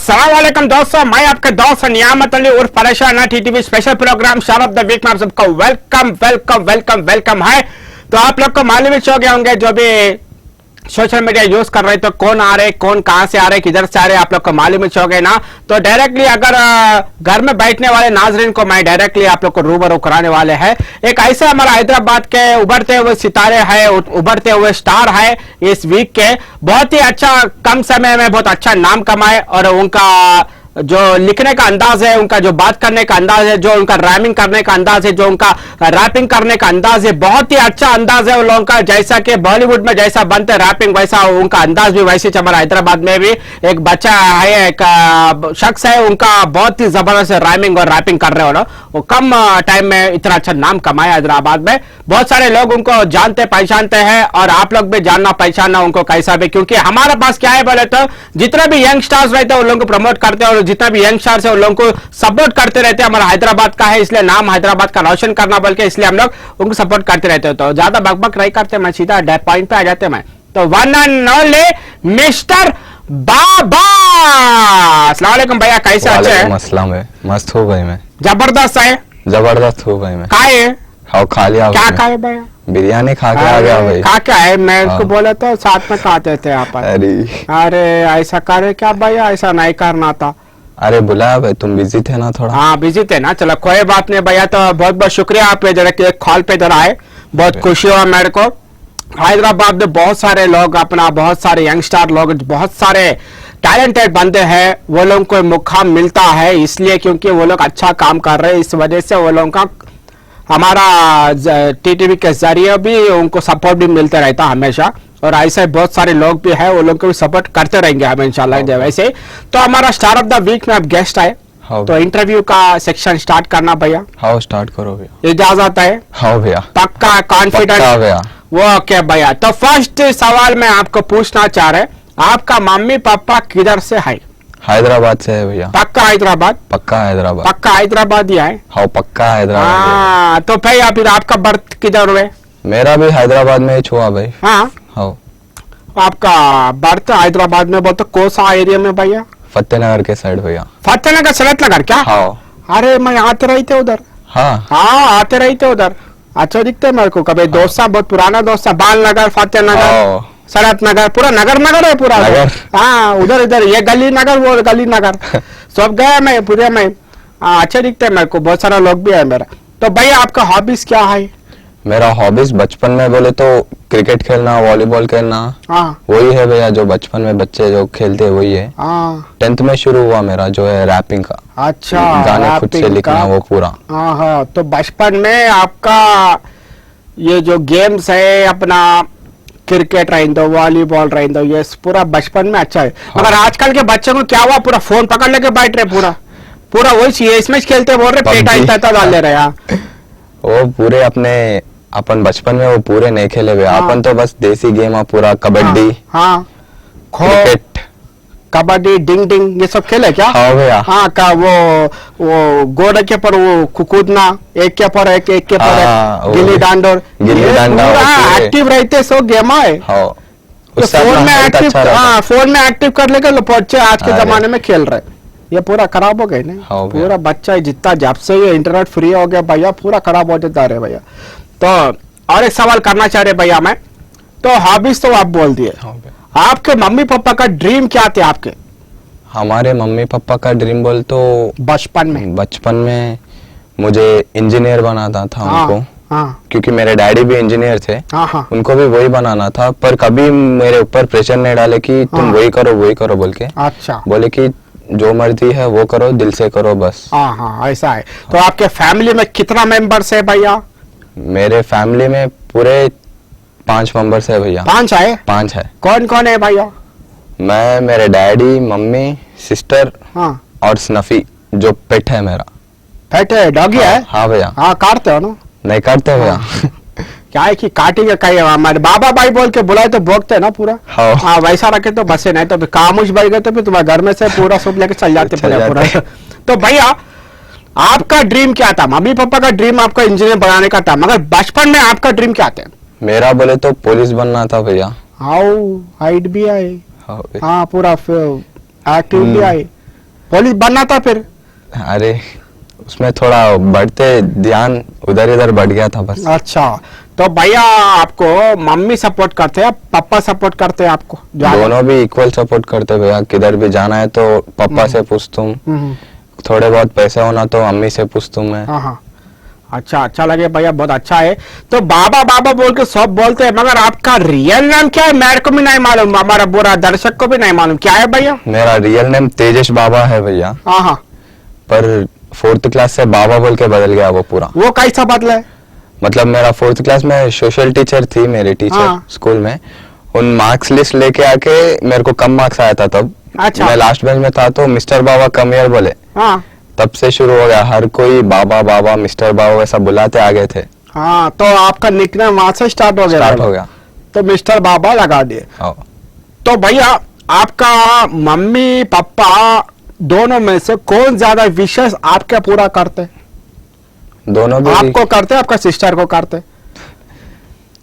अस्सलाम वालेकुम दोस्तों, मैं आपके दोस्त नियामत अली उर्फ परेशान टीटीवी स्पेशल प्रोग्राम शार ऑफ द वीक में आप सबको वेलकम वेलकम वेलकम वेलकम है। तो आप लोग को मालूम ही हो गए होंगे जो भी सोशल मीडिया यूज कर रहे तो कौन आ रहे, कौन कहां से आ रहे, किधर से आ रहे, आप लोग को मालूम ही हो गए ना। तो डायरेक्टली अगर घर में बैठने वाले नाजरीन को मैं डायरेक्टली आप लोग को रूबरू कराने वाले हैं। एक ऐसे हमारा हैदराबाद के उभरते हुए सितारे हैं, उभरते हुए स्टार है इस वीक के, बहुत ही अच्छा कम समय में बहुत अच्छा नाम कमाए और उनका जो लिखने का अंदाज है, उनका जो बात करने का अंदाज है, जो उनका रैमिंग करने का अंदाज है, जो उनका रैपिंग करने का अंदाज है, बहुत ही अच्छा अंदाज है उन लोगों का। जैसा कि बॉलीवुड में जैसा बनते रैपिंग वैसा उनका अंदाज भी वैसे हमारा हैदराबाद में भी एक बच्चा है, एक शख्स है, उनका बहुत ही जबरदस्त रैमिंग और रैपिंग कर रहे हो ना। वो कम टाइम में इतना अच्छा नाम कमाया हैदराबाद में। बहुत सारे लोग उनको जानते पहचानते हैं और आप लोग भी जानना पहचानना उनको कैसा भी, क्योंकि हमारे पास क्या है बोले तो जितने भी यंग स्टार्स रहते हैं उन लोगों को प्रमोट करते हैं और जितना भी यंग स्टार्स है उन लोगों को सपोर्ट करते रहते हैं। हमारा हैदराबाद का है इसलिए नाम हैदराबाद का रोशन करना बोल के इसलिए हम लोग उनको सपोर्ट करते रहते हैं। तो ज्यादा बकबक नहीं करते, मैं सीधा पॉइंट पे आ जाते मैं। तो वन एंड ओनली मिस्टर बाबा। अस्सलाम वालेकुम भैया, कैसे अच्छे हैं? अस्सलाम है, मस्त हो गई मैं। जबरदस्त है, जबरदस्त हो गई मैं। खाए हाँ खा लिया। क्या खाए भैया? बिरयानी खा के आ गया भाई। खा के आए, मैं उसको बोला तो साथ में खाते थे आप। अरे ऐसा करे क्या भैया, ऐसा नहीं करना था। अरे बुलाया भाई, तुम बिजी थे ना थोड़ा। हाँ बिजी थे ना, चलो कोई बात नहीं भैया। तो बहुत बहुत शुक्रिया आप जरा कॉल पे जरा आए, बहुत खुशी हुआ मेरे को। हैदराबाद में बहुत सारे लोग अपना, बहुत सारे यंगस्टर लोग, बहुत सारे टैलेंटेड बंदे हैं, वो लोगों को मुकाम मिलता है इसलिए क्योंकि वो लोग अच्छा काम कर रहे हैं। इस वजह से वो लोगों का हमारा टीटीवी के जरिए भी उनको सपोर्ट भी मिलता रहता हमेशा, और ऐसे बहुत सारे लोग भी हैं, वो लोग को भी सपोर्ट करते रहेंगे हम इंशाल्लाह। वैसे तो हमारा स्टार ऑफ द वीक में अब गेस्ट आए, तो इंटरव्यू का सेक्शन स्टार्ट करना भैया। हाँ स्टार्ट करो भैया, इजाजत है? हाँ भैया, पक्का कॉन्फिडेंट भैया। वो ओके भैया। तो फर्स्ट सवाल मैं आपको पूछना चाह रहे, आपका मम्मी पापा किधर से है? हैदराबाद से है भैया। पक्का हैदराबाद? पक्का हैदराबाद। पक्का हैदराबाद ही है? हाँ पक्का हैदराबाद। हाँ तो भैया फिर आपका बर्थ किधर हुए? मेरा भी हैदराबाद में ही हुआ भाई। हाँ आपका बर्थ हैदराबाद में, बोलते कौन सा एरिया में भैया? फतेहनगर के साइड भैया। फतेहनगर सनत नगर क्या? हाँ। अरे मैं आते रही थे उधर। हाँ आते रही थे उधर, अच्छा दिखते मेरे को। कभी दोस्त साहब, बहुत पुराना दोस्त साहब, बाल नगर, फतेहनगर, सनत नगर, पूरा नगर नगर है पूरा। हाँ उधर इधर ये गली नगर, वो गली नगर सब गया मैं पूरे में। अच्छे दिखते मेरे को, बहुत सारा लोग भी है मेरा। तो भैया आपका हॉबीज क्या है? मेरा हॉबीज बचपन में बोले तो क्रिकेट खेलना, वॉलीबॉल खेलना, वही है भैया जो बचपन में बच्चे जो खेलते हैं वही है। 10th में शुरू हुआ मेरा जो है रैपिंग का। अच्छा, गाने खुद से लिखना वो पूरा। हाँ तो बचपन में आपका ये जो गेम्स है अपना क्रिकेट रही दो, वॉलीबॉल रही दो, ये पूरा बचपन में अच्छा है। मगर आजकल के बच्चों को क्या हुआ, पूरा फोन पकड़ लेके बैठ रहे, पूरा पूरा वही चाहिए, इसमें खेलते बोल रहे, पेटा डाल ले रहे। वो पूरे अपने अपन बचपन में वो पूरे नहीं खेले हुए। अपन तो बस देसी गेम पूरा कबड्डी, क्रिकेट, कबड्डी, डिंग डिंग ये सब खेले क्या? हाँ भैया। हाँ का वो गोड़ के पर वो कूदना, एक के पर एक के पर गिल्ली डंडा, एक्टिव रहते सो गेम है। तो फोन में एक्टिव कर लेकर बच्चे आज के जमाने में खेल रहे, ये पूरा खराब हो गए नहीं? पूरा बच्चा जितना जब से ये इंटरनेट फ्री हो गया भैया पूरा खराब हो जाता है भैया। तो और एक सवाल करना चाह रहे भैया मैं, तो हॉबीज तो आप बोल दिए, आपके मम्मी पापा का ड्रीम क्या थे आपके? हमारे मम्मी पापा का ड्रीम बोल तो बचपन में मुझे इंजीनियर बनाना था उनको। क्योंकि मेरे डैडी भी इंजीनियर थे। उनको भी वही बनाना था, पर कभी मेरे ऊपर प्रेशर नहीं डाले कि तुम वही करो बोल के। अच्छा, बोले कि जो मर्जी है वो करो, दिल से करो बस। हाँ ऐसा है। तो आपके फैमिली में कितना मेंबर्स है भैया? मेरे फैमिली में पूरे 5 मेंबर्स है भैया। 5 है? 5 है। कौन कौन है भैया? मैं, मेरे डैडी, मम्मी, सिस्टर और स्नफी जो पेट है मेरा। पेट है, डॉगी है? हाँ भैया। हाँ काटते हो ना? नहीं काटते भैया। क्या है कि काटेंगे कहीं, हमारे बाबा भाई बोल के बुलाए तो भोगते है ना पूरा। हाँ वैसा रखे तो बसे, नहीं तो खामोश बैठ गए तो फिर तुम्हारे घर में से पूरा सब लेके चल जाते पूरा। तो भैया आपका ड्रीम क्या था? मम्मी पापा का ड्रीम आपका इंजीनियर बनाने का था, मगर बचपन में आपका ड्रीम क्या था? मेरा बोले तो पुलिस बनना था भैया। हाइट भी आई, हाँ पूरा एक्टिव भी आई, पुलिस बनना था फिर? अरे उसमें थोड़ा बढ़ते ध्यान उधर इधर बढ़ गया था बस। अच्छा, तो भैया आपको मम्मी सपोर्ट करते हैं पापा सपोर्ट करते हैं आपको? दोनों भी इक्वल सपोर्ट करते भैया। किधर भी जाना है तो पापा से पूछता हूँ, थोड़े बहुत पैसे होना तो अम्मी से पूछता हूँ मैं। हाँ, अच्छा लगे भैया, बहुत अच्छा है। तो बाबा बाबा बोल के सब बोलते हैं, मगर आपका रियल नाम क्या है मेरे को भी नहीं मालूम, हमारा बुरा दर्शक को भी नहीं मालूम, क्या है भैया? मेरा रियल नेम तेजेश बाबा है भैया। हाँ, पर 4th क्लास से बाबा बोल के बदल गया वो पूरा। वो कैसा बदला है? मतलब मेरा 4th क्लास में सोशल टीचर थी मेरी टीचर स्कूल में, उन मार्क्स लिस्ट लेके आके मेरे को कम मार्क्स आया था तब। अच्छा। मैं लास्ट बेंच में था तो मिस्टर बाबा कम हियर बोले। हाँ, तब से शुरू हो गया, हर कोई बाबा बाबा मिस्टर बाबा वैसा बुलाते आ गए थे। हाँ, तो आपका निकनेम वहां से स्टार्ट हो गया? तो मिस्टर बाबा लगा दिए। तो भैया आपका मम्मी पापा दोनों में से कौन ज्यादा विशेष आपके पूरा करते? दोनों भी आपको करते, आपका सिस्टर को करते?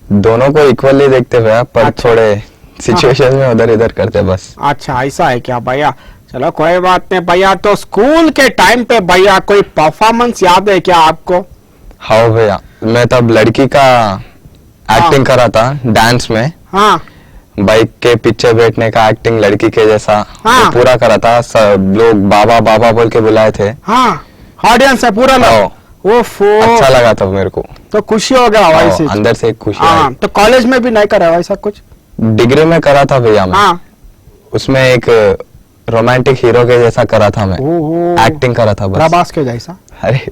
दोनों को इक्वली देखते हुए, पर अच्छा। थोड़े सिचुएशन में उधर इधर करते बस। अच्छा, ऐसा है क्या भैया? चलो कोई बात नहीं भैया। तो स्कूल के टाइम पे भैया कोई परफॉर्मेंस याद है क्या आपको? हाँ भैया, मैं तब लड़की का एक्टिंग करा था डांस में। हाँ, बाइक के पीछे बैठने का एक्टिंग लड़की के जैसा। हाँ। वो पूरा करा था, सब लोग बाबा बाबा बोल के बुलाए थे। हाँ, ऑडियंस है पूरा लोग। ओफो, अच्छा लगा था मेरे को, तो खुशी हो गया वैसे? अंदर से खुशी हाँ, आई। तो कॉलेज में भी नहीं करा वैसा कुछ? डिग्री में करा था भैया मैं। हाँ, उसमें एक रोमांटिक हीरो के जैसा करा था मैं, ओहो, एक्टिंग करा था बस। प्रभास के जैसा? अरे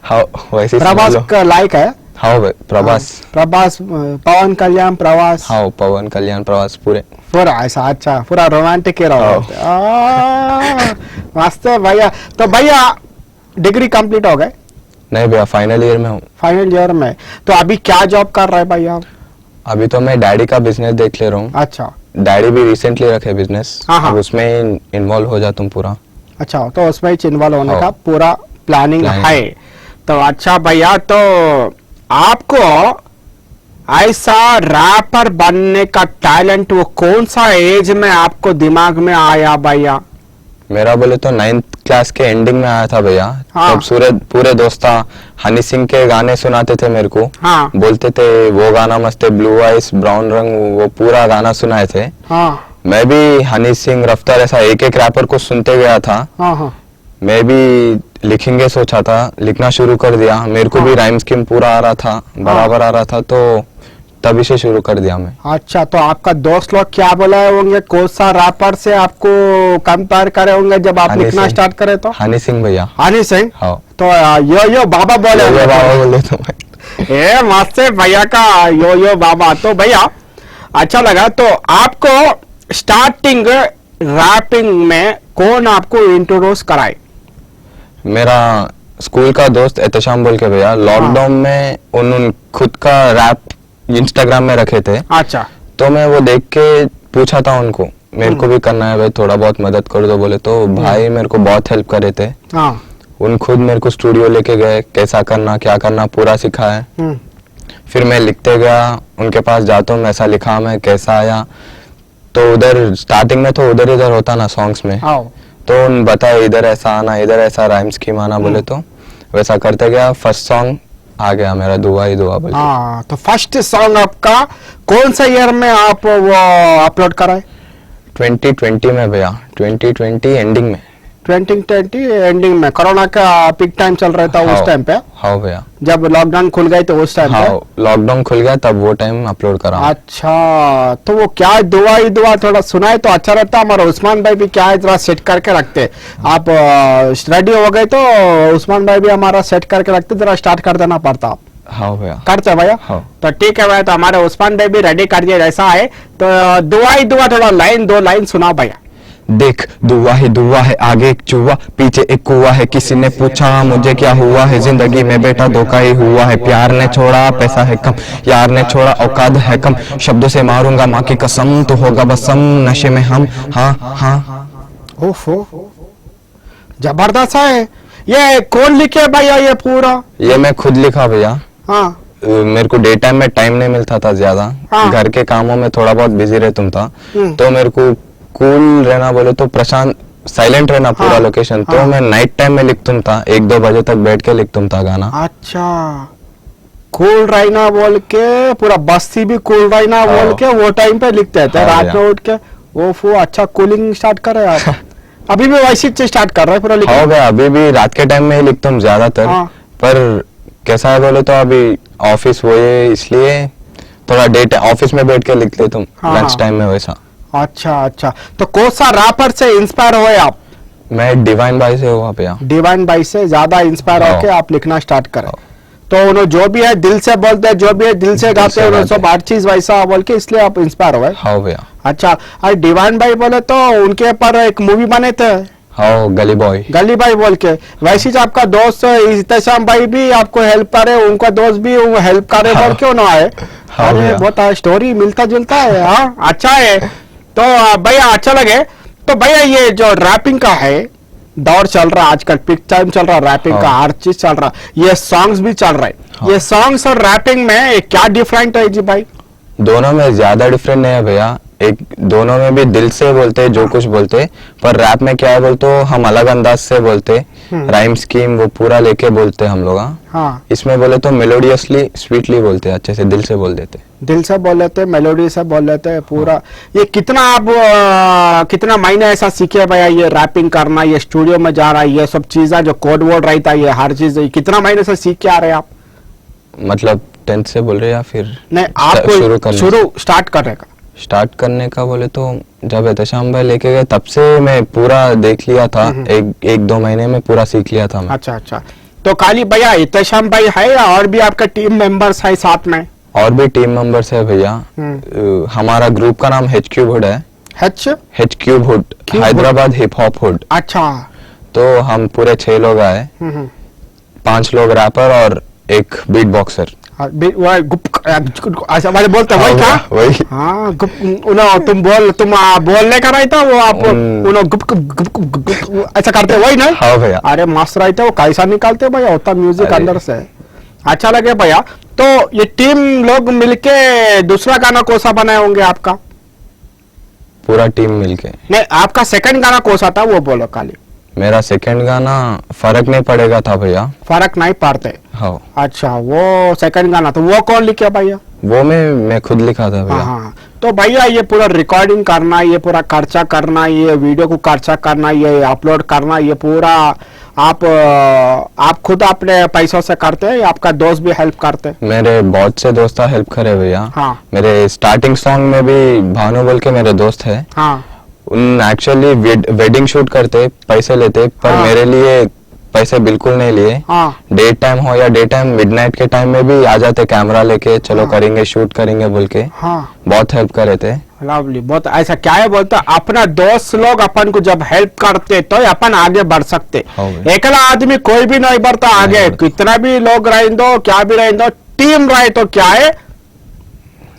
हाँ, वैसे प्रभास का लाइक है? हाँ प्रभास। प्रभास, पवन कल्याण प्रभास। हाँ, पवन कल्याण प्रभास पूरा ऐसा? अच्छा, पूरा रोमांटिक हीरो। मस्त है भैया। तो भैया डिग्री कंप्लीट हो गए? नहीं भैया, फाइनल ईयर में हूँ। फाइनल ईयर में? तो अभी क्या जॉब कर रहे हैं भैया? अभी तो मैं डैडी का बिजनेस देख ले रहा हूँ। अच्छा। डैडी भी रिसेंटली रखे बिजनेस, अब उसमें इन्वॉल्व हो जाता हूँ पूरा। अच्छा, तो उसमें इन्वॉल्व होने का पूरा प्लानिंग है। तो अच्छा भैया, तो आपको ऐसा रैपर बनने का टैलेंट वो कौन सा एज में आपको दिमाग में आया भैया? मेरा बोले तो 9th क्लास के एंडिंग में आया था भैया। हाँ। तब पूरे दोस्त हनी सिंह के गाने सुनाते थे मेरे को। हाँ। बोलते थे वो गाना मस्त है, ब्लू आइस ब्राउन रंग, वो पूरा गाना सुनाए थे। हाँ। मैं भी हनी सिंह रफ्तार ऐसा एक एक रैपर को सुनते गया था। हाँ, हाँ। मैं भी लिखेंगे सोचा था, लिखना शुरू कर दिया। मेरे को भी राइम स्कीम पूरा आ रहा था, बराबर आ रहा था, तो तभी से शुरू कर दिया मैं। अच्छा, तो आपका दोस्त लोग क्या बोला होंगे, कौन सा रैपर से आपको कंपेयर करे होंगे जब आप लिखना स्टार्ट करे? तो हनी सिंह भैया। हनी सिंह? हाँ। तो यो बाबा बोले? यो बाबा बोले तो मैं मस्त है भैया का यो बाबा। तो भैया अच्छा लगा। तो आपको स्टार्टिंग रैपिंग में कौन आपको इंट्रोड्यूस कराए? मेरा स्कूल का दोस्त एहतशाम बोल के भैया, लॉकडाउन में उन्होंने खुद का रैप इंस्टाग्राम में रखे थे। अच्छा। तो मैं वो देख के पूछा था उनको, मेरे को भी करना है भाई, थोड़ा बहुत मदद कर दो बोले। तो भाई मेरे को बहुत हेल्प करे थे। हाँ। उन खुद मेरे को स्टूडियो लेके गए, कैसा करना क्या करना पूरा सिखाया। फिर मैं लिखते गया, उनके पास जाता हूँ, ऐसा लिखा मैं, कैसा आया। तो उधर स्टार्टिंग में तो उधर इधर होता ना सॉन्ग्स में, तो उन बताए इधर ऐसा आना, इधर ऐसा राइम स्कीम आना बोले, तो वैसा करते गया। फर्स्ट सॉन्ग आ गया मेरा, दुआ ही दुआ बोले। हाँ, तो फर्स्ट सॉन्ग आपका कौन सा ईयर में आप वो अपलोड कराए? 2020 में भैया, 2020 एंडिंग में। 2020 एंडिंग में, कोरोना का पीक टाइम चल रहा था उस टाइम पे? हाँ भैया, जब लॉकडाउन खुल गए तो उस टाइम? हाँ, लॉकडाउन खुल गया तब वो टाइम अपलोड करा। अच्छा, तो वो क्या दुआ ही दुआ थोड़ा सुनाए तो अच्छा रहता। हमारा उस्मान भाई भी क्या है जरा सेट करके रखते। आप रेडी हो गए तो उस्मान भाई भी हमारा सेट करके रखते, जरा स्टार्ट कर देना पड़ता। हाँ भैया, करते भैया। हाँ। तो ठीक है भैया, तो हमारे उस्मान भाई भी रेडी कर दिया जैसा है। तो दुआ ही दुआ थोड़ा लाइन दो लाइन सुना भैया। देख दुआ है, आगे एक चूहा पीछे एक कुआ है। किसी ने पूछा मुझे क्या हुआ है, जिंदगी में बेटा धोखा ही हुआ है। प्यार ने छोड़ा पैसा है कम, यार ने छोड़ा औकात है कम। शब्दों से मारूंगा माँ की कसम, तो होगा बसम नशे में हम। हाँ हाँ। ओफो, जबरदस्त है। ये कौन लिखे भैया ये पूरा? ये मैं खुद लिखा भैया। हाँ। मेरे को डे टाइम में टाइम नहीं मिलता था ज्यादा। हाँ। घर के कामों में थोड़ा बहुत बिजी रहता था। तो मेरे को कूल रहना बोले तो प्रशांत साइलेंट रहना पूरा लोकेशन, तो मैं नाइट टाइम में लिखता था, 1-2 बजे तक बैठ के लिखता था गाना। अच्छा, कूल रहना बोल के, पूरा बस्ती भी कूल रहना बोल के वो टाइम पे लिखते थे, रात में उठ के वो अच्छा कूलिंग स्टार्ट कर रहे आप। अभी भी वैसे ही स्टार्ट कर रहे हैं पूरा लिखना? हो गया, अभी भी रात के टाइम में ही लिखता हूँ ज्यादातर। पर कैसा है बोले तो अभी ऑफिस वो है, इसलिए थोड़ा डेट ऑफिस में बैठ के लिख लेता हूँ लंच टाइम में वैसा। अच्छा अच्छा, तो कौन सा रैपर से इंस्पायर हुए आप? मैं डिवाइन भाई से हुआ पे। डिवाइन भाई से ज्यादा इंस्पायर होके आप लिखना स्टार्ट करें, तो उन्होंने जो भी है दिल से बोलते हैं, जो भी है दिल से गाते हैं, सब हर चीज वैसा बोल के, इसलिए आप इंस्पायर हुए। हाँ भैया। अच्छा, और डिवाइन भाई बोले तो उनके ऊपर एक मूवी बने थे, हाँ गली बॉय, गली भाई बोल के। वैसे ही आपका दोस्त इत्तेशाम भाई भी आपको हेल्प करे, उनका दोस्त भी हेल्प करे बोल के उन्होंने आए। अरे बहुत स्टोरी मिलता जुलता है। हाँ अच्छा है, तो भैया अच्छा लगे। तो भैया ये जो रैपिंग का है दौर चल रहा है आजकल, पिक टाइम चल रहा है रैपिंग का, हर चीज चल रहा है, ये सॉन्ग्स भी चल रहे हैं। ये सॉन्ग्स और रैपिंग में क्या डिफरेंट है जी भाई? दोनों में ज्यादा डिफरेंट नहीं है भैया, एक दोनों में भी दिल से बोलते जो कुछ बोलते, पर रैप में क्या है बोलते हम अलग अंदाज से बोलते, राइम स्कीम वो पूरा लेके बोलते हम लोग। हाँ, इसमें बोले तो मेलोडियसली स्वीटली बोलते, अच्छे से दिल से बोल देते, दिल से बोल लेते, मेलोडी से बोल लेते पूरा। ये कितना आप कितना महीने ऐसा सीखे भैया ये रैपिंग करना, ये स्टूडियो में जा रहा है, ये सब चीजें जो कोड वर्ड रहता है, ये हर चीज कितना महीने से सीख के आ रहे हैं आप? मतलब 10th से बोल रहे या फिर नहीं, आपको शुरू स्टार्ट करने का बोले तो जब एहतेशाम भाई लेके गए तब से मैं पूरा देख लिया था, एक 2 महीने में पूरा सीख लिया था मैं। अच्छा अच्छा, तो खाली भैया एहतेशाम भाई है या और भी आपका टीम मेंबर्स है साथ में? और भी टीम मेंबर्स है भैया, हमारा ग्रुप का नाम हेच क्यूब हुड है। H cube hood, Hyderabad hip hop hood. अच्छा, तो हम पूरे 6 लोग आए, 5 लोग रैपर और एक बीट बॉक्सर। अच्छा वाले बोलते वही क्या? वही हाँ, तुम बोलने का रहता वो आप ऐसा करते वही ना? हाँ भैया। अरे मस्त रहते, वो कैसा निकालते भैया होता म्यूजिक अंदर से, अच्छा लगे भैया। तो ये टीम लोग मिलके दूसरा गाना कौन सा बनाए होंगे आपका? पूरा टीम मिलके नहीं, आपका सेकंड गाना कौन सा था वो बोलो खाली। मेरा सेकंड गाना फर्क नहीं पड़ेगा था भैया। फर्क नहीं पड़ते? हाँ। अच्छा, वो सेकंड गाना तो वो कौन लिखे भैया? वो मैं खुद लिखा था भैया। हाँ, तो भैया ये पूरा रिकॉर्डिंग करना, ये पूरा खर्चा करना, ये वीडियो को खर्चा करना, ये अपलोड करना, ये पूरा आप खुद अपने पैसों से करते हैं या आपका दोस्त भी हेल्प करते हैं? मेरे बहुत से दोस्त हेल्प करे भैया। हाँ। मेरे स्टार्टिंग सॉन्ग में भी भानु बोल के मेरे दोस्त है। हाँ। उन एक्चुअली वेडिंग शूट करते, पैसे लेते, पर मेरे लिए पैसे बिल्कुल नहीं लिए। डे टाइम हो या डे टाइम मिडनाइट के टाइम में भी आ जाते कैमरा लेके, चलो करेंगे शूट करेंगे बोल के। बहुत हेल्प करे थे। लवली, बहुत ऐसा क्या है बोलता, अपना दोस्त लोग अपन को जब हेल्प करते तो अपन आगे बढ़ सकते। अकेला आदमी कोई भी नहीं बढ़ता आगे, कितना भी लोग रहे दो, क्या भी रहे दो, टीम रहे तो क्या है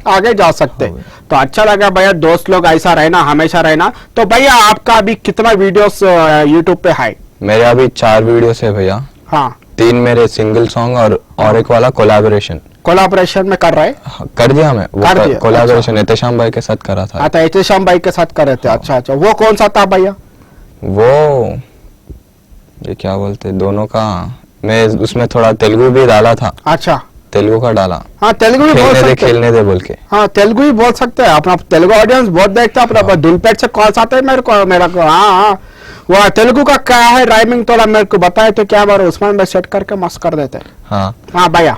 आगे जा सकते। तो अच्छा लगा भैया, दोस्त लोग ऐसा रहना, हमेशा रहना। तो भैया आपका अभी कितना वीडियोस यूट्यूब पे है? मेरे अभी 4 वीडियोस है भैया। हाँ। 3 मेरे सिंगल सॉन्ग और एक वाला कोलैबोरेशन में कर रहे? कर दिया मैं वो कोलैबोरेशन एहतेशाम भाई के साथ करा था। अच्छा, एहतेशाम भाई के साथ कर रहे थे। अच्छा अच्छा, वो कौन सा था भैया? वो ये क्या बोलते दोनों का, मैं उसमें थोड़ा तेलुगु भी डाला था। अच्छा, तेलुगु का डाला। हाँ, तेलुगु भी बोल सकते, खेलने दे बोल के। हाँ, तेलुगु भी बोल सकते हैं, अपना तेलुगु ऑडियंस बहुत देखता है। अपना दुलपेट से कॉल्स आते हैं मेरा को। हाँ, वो तेलुगु का क्या है राइमिंग थोड़ा मेरे को बताए तो क्या बार उसमें मैं सेट करके मस्त कर देते हैं। हाँ भैया,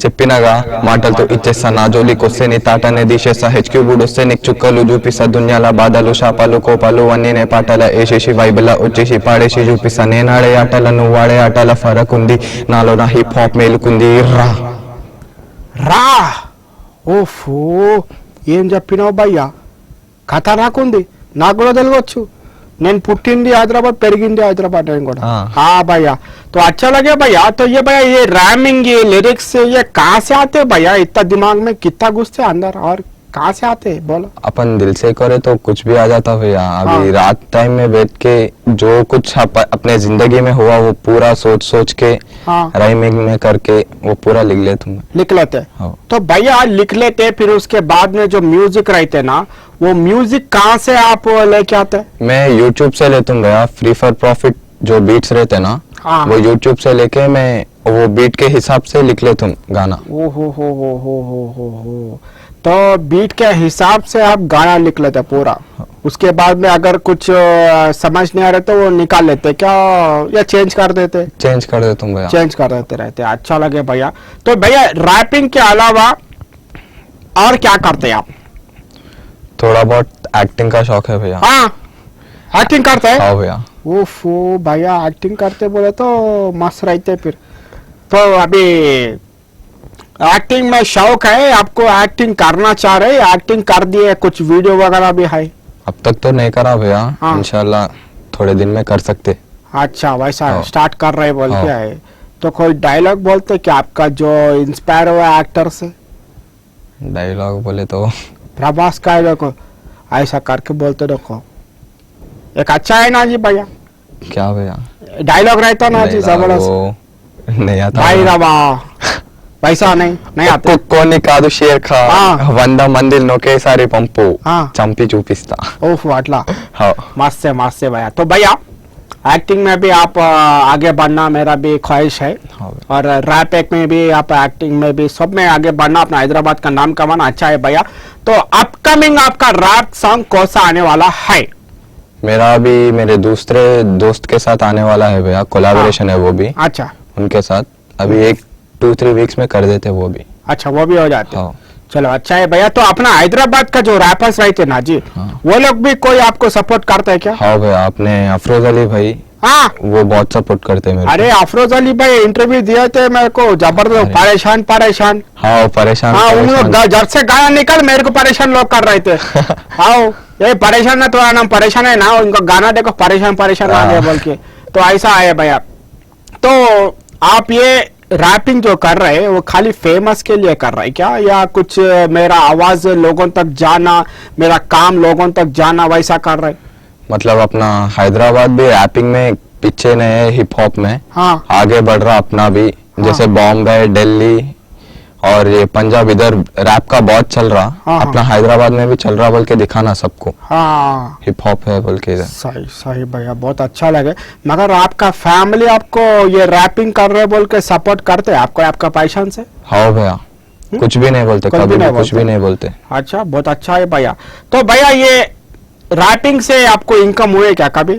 చెప్పినగా మాటలతో ఇచ్చేస్తా నా జోలికొస్తే నీ తాటనే దీసేస్తా హెచ్క్యూ బుడొస్తే నీకు చుక్కలు చూపిస్తా దునియాల బాధలు శాపాలు కోపాలు అన్నీ నే పాటల వేసేసి వైబుల్లా వచ్చేసి పాడేసి చూపిస్తా నేనాడే ఆటల నువ్వు ఆడే ఆటల ఫరక్ ఉంది నాలో నా హిప్ హాప్ మేలుకుంది రా రా ఓఫో ఏం చెప్పినావు భయ్యా, కథ నాకుంది, నాకు కూడా తెలియవచ్చు. నేను పుట్టింది हैदराबाद, పెరిగింది हैदराबाद నేను కూడా. हाँ भैया, तो अच्छा लगे भैया. तो ये भैया ये रैमिंग, ये लिरिक्स ये कहाँ से आते भैया? इतना दिमाग में कितना घुसते अंदर और कहाँ से आते हैं बोलो? अपन दिल से करे तो कुछ भी आ जाता भैया। अभी हाँ। रात टाइम में बैठ के जो कुछ अपने जिंदगी में हुआ वो पूरा सोच सोच के हाँ। राइमिंग में करके वो पूरा लिख लेता हूँ। लिख लेते? हाँ। तो भैया लिख लेते, फिर उसके बाद में जो म्यूजिक रहते ना, वो म्यूजिक कहाँ से आप लेके आते? मैं यूट्यूब से लेता हूँ भैया। फ्री फॉर प्रॉफिट जो बीट्स रहते ना, हाँ। वो यूट्यूब से लेके मैं वो बीट के हिसाब से लिख लेता हूँ गाना। ओ हो। तो बीट के हिसाब से आप गाना लिख लेते पूरा। उसके बाद में अगर कुछ समझ नहीं आ रहा तो वो निकाल लेते क्या, या चेंज कर देते? चेंज कर देता हूँ भैया। चेंज कर देते रहते। अच्छा लगे भैया। तो भैया रैपिंग के अलावा और क्या करते हैं आप? थोड़ा बहुत एक्टिंग का शौक है भैया। हाँ, एक्टिंग करते हैं? हाँ भैया। ओफो भैया, एक्टिंग करते बोले तो मस्त रहते फिर। तो अभी एक्टिंग में शौक है आपको, एक्टिंग करना चाह रहे, एक्टिंग कर दिए, कुछ वीडियो वगैरह भी है? अब तक तो नहीं करा भैया। हाँ। इंशाल्लाह थोड़े दिन में कर सकते। अच्छा, वैसा हाँ। स्टार्ट कर रहे बोल के हाँ। है। तो कोई डायलॉग बोलते क्या आपका जो इंस्पायर हुआ एक्टर से? डायलॉग बोले तो प्रभास का है, देखो ऐसा करके बोलते देखो, एक अच्छा है ना जी भैया क्या भैया डायलॉग रहता ना जी जबरदस्त। वो नहीं आता भाई रवा वैसा नहीं आते। కుక్కోని కాదు షేర్ ఖా हाँ। 100 మందిని ఒకేసారి పంపు हाँ। చంపి చూపిస్తా। ओफ अटला हाँ। मस्त से भैया। तो भैया एक्टिंग में भी आप आगे बढ़ना मेरा भी ख्वाहिश है, हाँ। और रैप एक में भी आप एक्टिंग में भी सब में आगे बढ़ना, अपना हैदराबाद का नाम कमाना अच्छा है भैया। तो अपकमिंग आपका रैप सॉन्ग कौन सा आने वाला है? मेरा अभी मेरे दूसरे दोस्त के साथ आने वाला है भैया, कोलैबोरेशन है वो भी अच्छा उनके साथ। अभी 1-2-3 वीक्स में कर देते वो भी। अच्छा, वो भी हो जाते। हाँ। चलो अच्छा है भैया। तो अपना हैदराबाद का जो रैपर्स रहते ना जी, हाँ। वो लोग भी कोई आपको सपोर्ट करते हैं क्या? हाँ भैया, अपने अफरोज अली भाई हाँ। वो बहुत सपोर्ट करते हैं मेरे अरे अफरोज अली भाई इंटरव्यू दिए थे मेरे को, जबरदस्त, अरे। परेशान। हाँ वो परेशान हाँ, उन लोग परेशान। जब से गाना निकल मेरे को परेशान लोग कर रहे थे। हाँ, ये परेशान ना, तुम्हारा नाम परेशान है ना, उनको गाना देखो परेशान आ गया बोल के। तो ऐसा है भैया। तो आप ये रैपिंग जो कर रहे हैं वो खाली फेमस के लिए कर रहे हैं क्या, या कुछ मेरा आवाज लोगों तक जाना, मेरा काम लोगों तक जाना, वैसा कर रहे हैं? मतलब अपना हैदराबाद भी रैपिंग में पीछे नहीं है, हिप हॉप में हाँ। आगे बढ़ रहा अपना भी। जैसे बॉम्बे, दिल्ली और ये पंजाब, इधर रैप का बहुत चल रहा। हाँ। अपना हैदराबाद में भी चल रहा बोल के दिखाना सबको, हाँ हिप हॉप है बोल के इधर। सही भैया, बहुत अच्छा लगे। मगर आपका फैमिली आपको ये रैपिंग कर रहे बोल के सपोर्ट करते हैं आपको, आपका पैशन से? हाँ भैया, कुछ भी नहीं बोलते, कुछ भी कभी नहीं भी कुछ बोलते। भी नहीं बोलते। अच्छा, बहुत अच्छा है भैया। तो भैया ये रैपिंग से आपको इनकम हुए क्या कभी?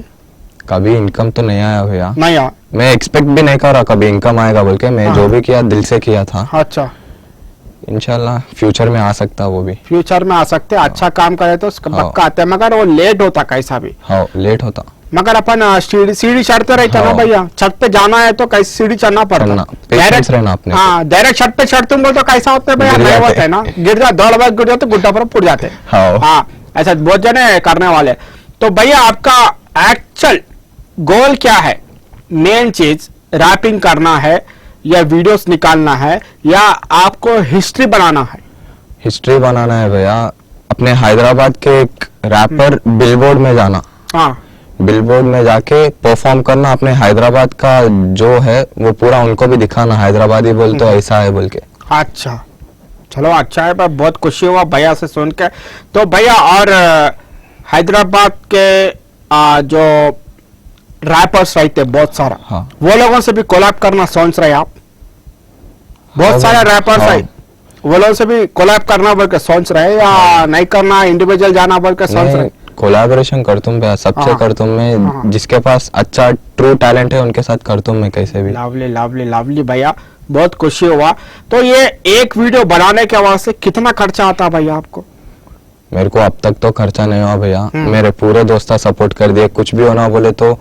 कभी इनकम तो नहीं आया भैया। नहीं आ। मैं एक्सपेक्ट भी नहीं कर रहा कभी इनकम आएगा बोल के। मैं हाँ। जो भी किया दिल से किया था। अच्छा, इंशाल्लाह फ्यूचर में आ सकता वो भी। फ्यूचर में आ सकते, अच्छा काम करे तो उसका हाँ। पक्का आते हैं, मगर वो लेट होता कैसा भी। हाँ लेट होता। मगर अपन सीढ़ी चढ़ते रहता ना हाँ। भैया, छत पे जाना है तो कैसे सीढ़ी चढ़ना पड़ता। चढ़ना, patience रहना अपने को। हाँ, डायरेक्ट छत पे चढ़ते बोल तो कैसा होता है भैया, गिर नहीं जाते। होता है ना, गिर जा, दौड़ बार गिर जाते, गुड्डा पर फुट जाते। हाँ। हाँ, ऐसा बहुत जने करने वाले। तो भैया आपका एक्चुअल गोल क्या है? मेन चीज रैपिंग करना है, या वीडियोस निकालना है, या आपको हिस्ट्री बनाना है? हिस्ट्री बनाना है भैया। अपने हैदराबाद के एक रैपर बिलबोर्ड में जाना, हाँ। बिलबोर्ड में जाके परफॉर्म करना, अपने हैदराबाद का जो है वो पूरा उनको भी दिखाना, हैदराबादी बोल तो ऐसा है बोल के। अच्छा, चलो अच्छा है, बहुत खुशी हुआ भैया से सुन के। तो भैया और हैदराबाद के जो रैपर्स रहते बहुत सारा, हाँ। वो लोगों से भी कोलैब करना सोच रहे आप? बहुत हाँ सारे भाई, रैपर्स हाँ। है, वो लोगों से भी कोलैब करना बोल के सोच रहे, या नहीं करना, इंडिविजुअल जाना बोल के सोच रहे? कोलैबोरेशन करता हूँ भैया, सबसे हाँ। करता हूँ मैं। हाँ। जिसके पास अच्छा ट्रू टैलेंट है उनके साथ करता हूँ मैं कैसे भी। लवली भैया, बहुत खुशी हुआ। तो ये एक वीडियो बनाने के वास्ते कितना खर्चा आता भैया आपको? मेरे को अब तक तो खर्चा नहीं हुआ भैया। मेरे पूरे दोस्त सपोर्ट कर दिए। कुछ भी होना बोले तो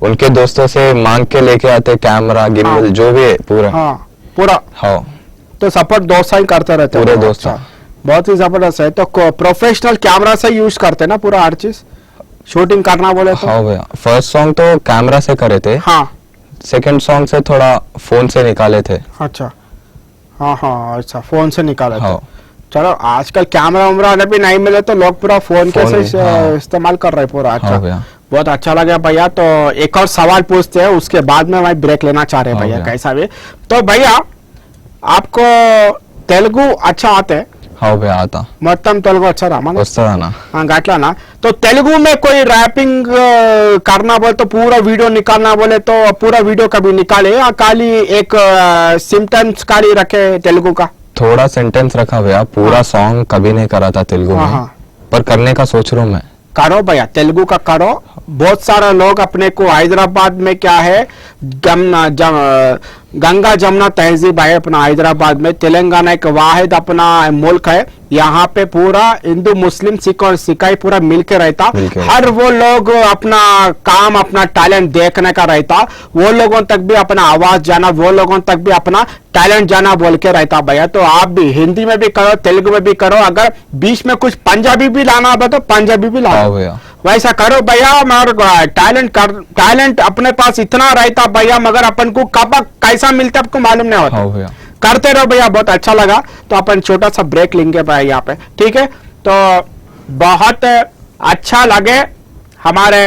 उनके दोस्तों से मांग के लेके आते, कैमरा गिम्बल हाँ। जो भी है पूरा। हाँ, पूरा। हाँ तो सपोर्ट दोस्त ही करते रहते हैं? पूरे दोस्त। अच्छा, बहुत ही जबरदस्त है। तो प्रोफेशनल कैमरा से यूज करते ना पूरा हर चीज, शूटिंग करना बोले तो? हाँ भैया, फर्स्ट सॉन्ग तो कैमरा से करे थे। हाँ। सेकंड सॉन्ग से थोड़ा फोन से निकाले थे। अच्छा, हाँ, अच्छा, फोन से निकाला था। हाँ। चलो आजकल कैमरा वैमरा भी नहीं मिले तो लोग पूरा फोन के फोन, से हाँ। इस्तेमाल कर रहे हैं पूरा। अच्छा हाँ भैया। बहुत अच्छा लगा भैया। तो एक और सवाल पूछते हैं, उसके बाद में मैं ब्रेक लेना चाह रहे हैं हाँ भैया, भैया। कैसा भी। तो भैया आपको तेलुगु अच्छा आते है? हाँ भैया आता మొత్తం తెలుగు వచ్చారా మన? వస్తుందన్నా गटला ना। तो तेलुगु में कोई रैपिंग करना बोले तो पूरा वीडियो निकालना बोले तो पूरा वीडियो कभी निकाले या खाली एक सिम्टम्स खाली रखे तेलुगु का? थोड़ा सेंटेंस रखा भैया, पूरा सॉन्ग कभी नहीं करा था तेलुगु हाँ, में, हाँ। पर करने का सोच रहा हूँ मैं। करो भैया, तेलुगु का करो। बहुत सारा लोग अपने को हैदराबाद में क्या है गंगा जमुना तहजीब है अपना हैदराबाद में। तेलंगाना एक वाहिद अपना मुल्क है, यहाँ पे पूरा हिंदू मुस्लिम सिख और सिखाई पूरा मिलके रहता। हर वो लोग अपना काम अपना टैलेंट देखने का रहता, वो लोगों तक भी अपना आवाज जाना, वो लोगों तक भी अपना टैलेंट जाना बोल के रहता भैया। तो आप भी हिंदी में भी करो, तेलुगु में भी करो, अगर बीच में कुछ पंजाबी भी लाना हो तो पंजाबी भी हाँ लाओ, भैया। वैसा करो भैया। मगर टैलेंट अपने पास इतना रहता भैया, मगर अपन को कब कैसा मिलता आपको मालूम नहीं होता। हाँ भैया। करते रहो भैया, बहुत अच्छा लगा। तो अपन छोटा सा ब्रेक लेंगे भैया यहाँ पे, ठीक है। तो बहुत अच्छा लगे हमारे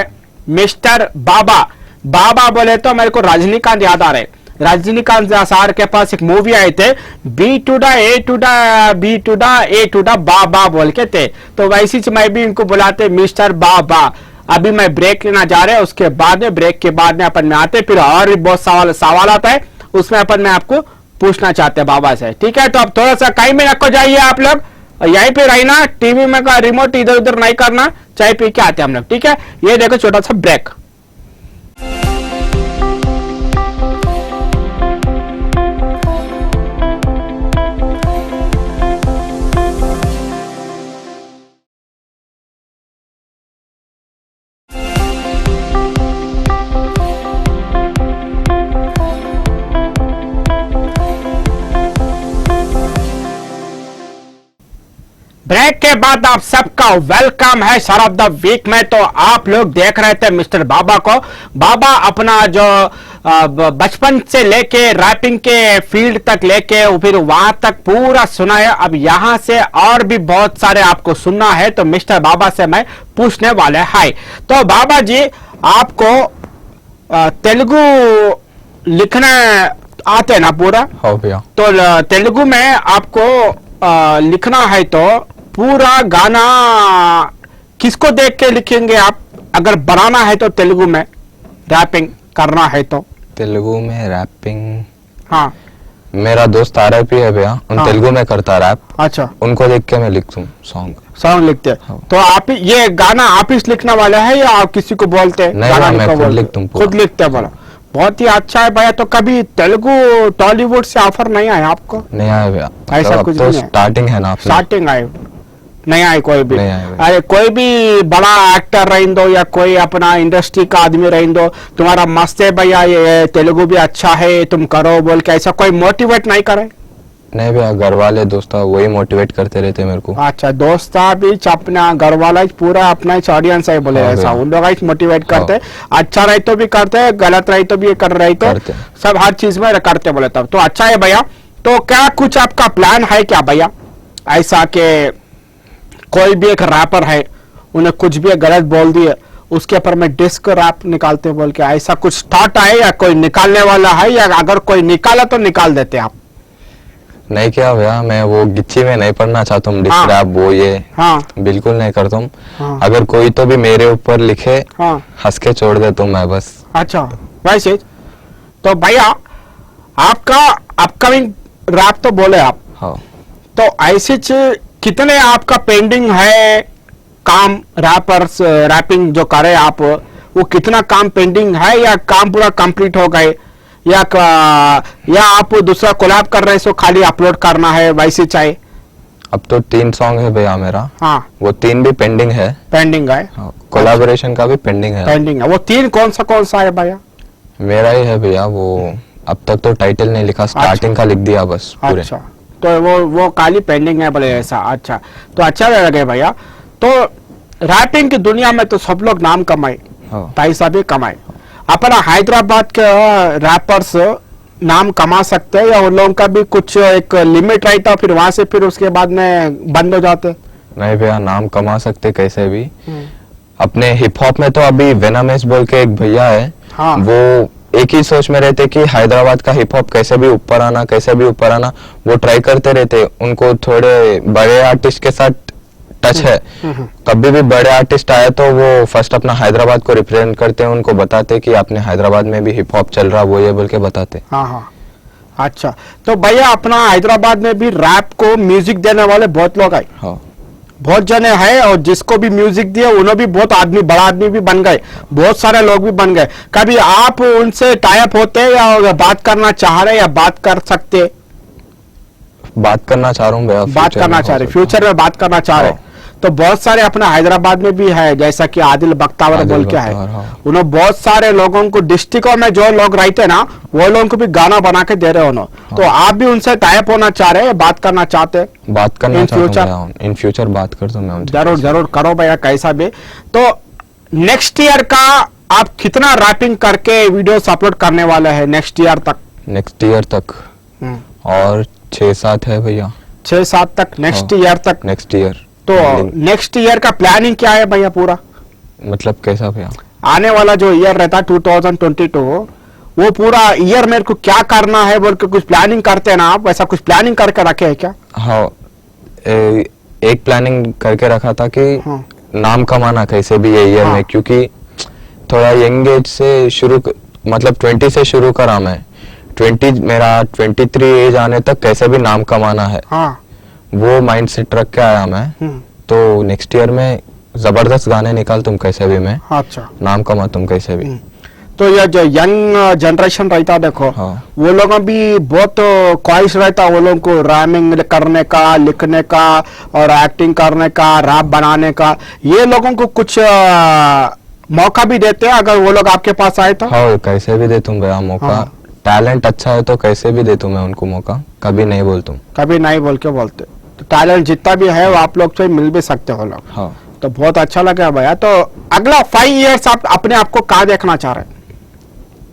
मिस्टर बाबा। बाबा बोले तो मेरे को रजनीकांत याद आ रहे। रजनीकांत सार के पास एक मूवी आए थे, बी टू दा ए टू दा बी टू दा ए टू दा बाबा बोल के थे। तो वैसी मैं भी इनको बुलाते मिस्टर बाबा। अभी मैं ब्रेक लेना जा रहे हैं, उसके बाद में ब्रेक के बाद में अपन में आते, फिर और भी बहुत सवाल आता है, उसमें अपन में आपको पूछना चाहते हैं बाबा से, ठीक है। तो अब थोड़ा सा कहीं में रखो जाइए आप लोग, यहीं पे रहना, टीवी में का रिमोट इधर उधर नहीं करना, चाय पी के आते हैं हम लोग, ठीक है। ये देखो छोटा सा ब्रेक। ब्रेक के बाद आप सबका वेलकम है सर ऑफ द वीक में। तो आप लोग देख रहे थे मिस्टर बाबा को। बाबा अपना जो बचपन से लेके रैपिंग के फील्ड तक लेके फिर वहां तक पूरा सुना है। अब यहां से और भी बहुत सारे आपको सुनना है, तो मिस्टर बाबा से मैं पूछने वाले हैं। तो बाबा जी आपको तेलुगु लिखना आते ना पूरा? हाँ भैया। तो तेलुगु में आपको लिखना है तो पूरा गाना किसको देख के लिखेंगे आप? अगर बनाना है तो तेलुगु में रैपिंग करना है तो? तेलुगु में रैपिंग, हाँ मेरा दोस्त आरआईपी है भैया, उन हाँ। तेलुगु में करता रैप, अच्छा उनको देख के मैं लिखता हूँ सॉन्ग लिखते हैं। हाँ। तो आप ये गाना आप ही लिखने वाले हैं या आप किसी को बोलते हैं? नहीं, गाना मैं लिखो खुद बोलते? लिखता हूँ पूरा। खुद लिखते हैं, बोला बहुत ही अच्छा है भैया। तो कभी तेलुगु टॉलीवुड से ऑफर नहीं आया आपको? नहीं आया भैया, ऐसा मतलब कुछ अब तो नहीं है। स्टार्टिंग है ना अपनी। स्टार्टिंग आए नहीं आए कोई भी? नहीं आए भाई। अरे कोई भी बड़ा एक्टर रही दो या कोई अपना इंडस्ट्री का आदमी रही दो, तुम्हारा मस्त है भैया, ये तेलुगु भी अच्छा है तुम करो बोल के, ऐसा कोई मोटिवेट नहीं करे? नहीं भैया, घर वाले दोस्त वही मोटिवेट करते रहते मेरे को। अच्छा दोस्त भी अपना घर वाला पूरा अपना ऑडियंस है बोले, हाँ ऐसा भैया। उन लोग मोटिवेट करते, अच्छा रहे तो भी करते, गलत रहे तो भी कर रहे तो करते। सब हर चीज में करते बोले तब तो अच्छा है भैया। तो क्या कुछ आपका प्लान है क्या भैया, ऐसा के कोई भी एक रैपर है उन्हें कुछ भी गलत बोल दिए उसके ऊपर में डिस्क रैप निकालते बोल के, ऐसा कुछ थॉट है या कोई निकालने वाला है, या अगर कोई निकाला तो निकाल देते आप? नहीं क्या भैया, मैं वो गिच्ची में नहीं पढ़ना चाहता हूँ, हाँ। रैप वो ये हाँ बिल्कुल नहीं करता हूँ। हाँ। अगर कोई तो भी मेरे ऊपर लिखे, हाँ हंस के छोड़ देता हूँ मैं बस। अच्छा वैसे तो भैया आपका अपकमिंग रैप तो बोले आप, हाँ। तो ऐसे कितने आपका पेंडिंग है काम रैपर्स रैपिंग जो करे आप, वो कितना काम पेंडिंग है या काम पूरा कंप्लीट हो गए, या आप दूसरा कोलैब कर रहे हैं सो खाली अपलोड करना है वैसे चाहे? अब तो 3 सॉन्ग है भैया मेरा, हाँ वो 3 भी पेंडिंग है। पेंडिंग है, कोलैबोरेशन का भी पेंडिंग है। पेंडिंग है। वो 3 कौन सा है भैया? मेरा ही है भैया, वो अब तक तो टाइटल नहीं लिखा, स्टार्टिंग का लिख दिया बस पूरे। अच्छा तो वो खाली पेंडिंग है बोले ऐसा? अच्छा तो अच्छा लगे भैया। तो रैपिंग की दुनिया में तो सब लोग नाम कमाए, हाँ। पैसा भी कमाए। अपना हैदराबाद के रैपर्स नाम कमा सकते हैं, या उन लोगों का भी कुछ एक लिमिट रहता फिर वहां से फिर उसके बाद में बंद हो जाते? नहीं भैया, नाम कमा सकते कैसे भी। अपने हिप हॉप में तो अभी वेनमेस बोल के एक भैया है, हाँ। वो एक ही सोच में रहते कि हैदराबाद का हिप हॉप कैसे भी ऊपर आना, कैसे भी ऊपर आना, वो ट्राई करते रहते। उनको थोड़े बड़े आर्टिस्ट के साथ टच है, कभी भी बड़े आर्टिस्ट आए तो वो फर्स्ट अपना हैदराबाद को रिप्रेजेंट करते हैं, उनको बताते कि आपने हैदराबाद में भी हिप हॉप चल रहा, वो ये बोल के बताते। हाँ हाँ, अच्छा। तो भैया अपना हैदराबाद में भी रैप को म्यूजिक देने वाले बहुत लोग आए, हाँ बहुत जने हैं, और जिसको भी म्यूजिक दिया उन्होंने भी बहुत आदमी, बड़ा आदमी भी बन गए, बहुत सारे लोग भी बन गए। कभी आप उनसे टाई अप होते हैं या बात करना चाह रहे, या बात कर सकते? बात करना चाह रहा हूँ भैया, बात करना चाह रहे, फ्यूचर में बात करना चाह रहे। तो बहुत सारे अपना हैदराबाद में भी है, जैसा कि आदिल बख्तावर बोल के है, उन्होंने बहुत सारे लोगों को, डिस्ट्रिक्टों में जो लोग रहते हैं ना, वो लोगों को भी गाना बना के दे रहे हो। तो आप भी उनसे टाई अप होना चाह रहे हैं, बात करना चाहते हैं? बात करना चाहता हूं, इन फ्यूचर बात कर दूं मैं। जरूर जरूर करो भैया, कैसा भी। तो नेक्स्ट ईयर का आप कितना रैपिंग करके वीडियोस अपलोड करने वाले हैं नेक्स्ट ईयर तक? नेक्स्ट ईयर तक और 6-7 है भैया। 6-7 तक नेक्स्ट ईयर तक? Next year. तो नेक्स्ट ईयर का प्लानिंग क्या है भैया पूरा? मतलब कैसा भैया? आने वाला जो ईयर रहता है 2022, वो पूरा ईयर मेरे को क्या करना है बोल के कुछ प्लानिंग करते हैं ना आप, वैसा कुछ प्लानिंग करके रखे है क्या? हाँ, एक प्लानिंग करके रखा था कि नाम कमाना कैसे भी ये ईयर में, क्योंकि थोड़ा यंग एज से शुरू, मतलब 20 से शुरू करा मैं, 20 मेरा 23 एज आने तक कैसे भी नाम कमाना है। हाँ। वो माइंड सेट रख के आया मैं। तो नेक्स्ट ईयर में जबरदस्त गाने निकाल तुम कैसे भी, मैं अच्छा नाम कमा तुम कैसे भी। तो ये जो यंग जनरेशन रहता देखो, हाँ। वो लोगों भी बहुत ख्वाहिश रहता, वो लोगों को रैमिंग करने का, लिखने का और एक्टिंग करने का, रैप बनाने का। ये लोगों को कुछ मौका भी देते हैं अगर वो लोग आपके पास आए तो? हाँ, कैसे भी दे तुम भैया मौका। हाँ। टैलेंट अच्छा है तो कैसे भी दे मैं उनको मौका, कभी नहीं बोल तुम, कभी नहीं बोल के बोलते। तो टैलेंट जितना भी है वो आप लोग से मिल भी सकते हो लोग। हाँ। तो बहुत अच्छा लगा भैया। तो अगला 5 इयर्स आप अपने आप को कहाँ देखना चाह रहे हैं?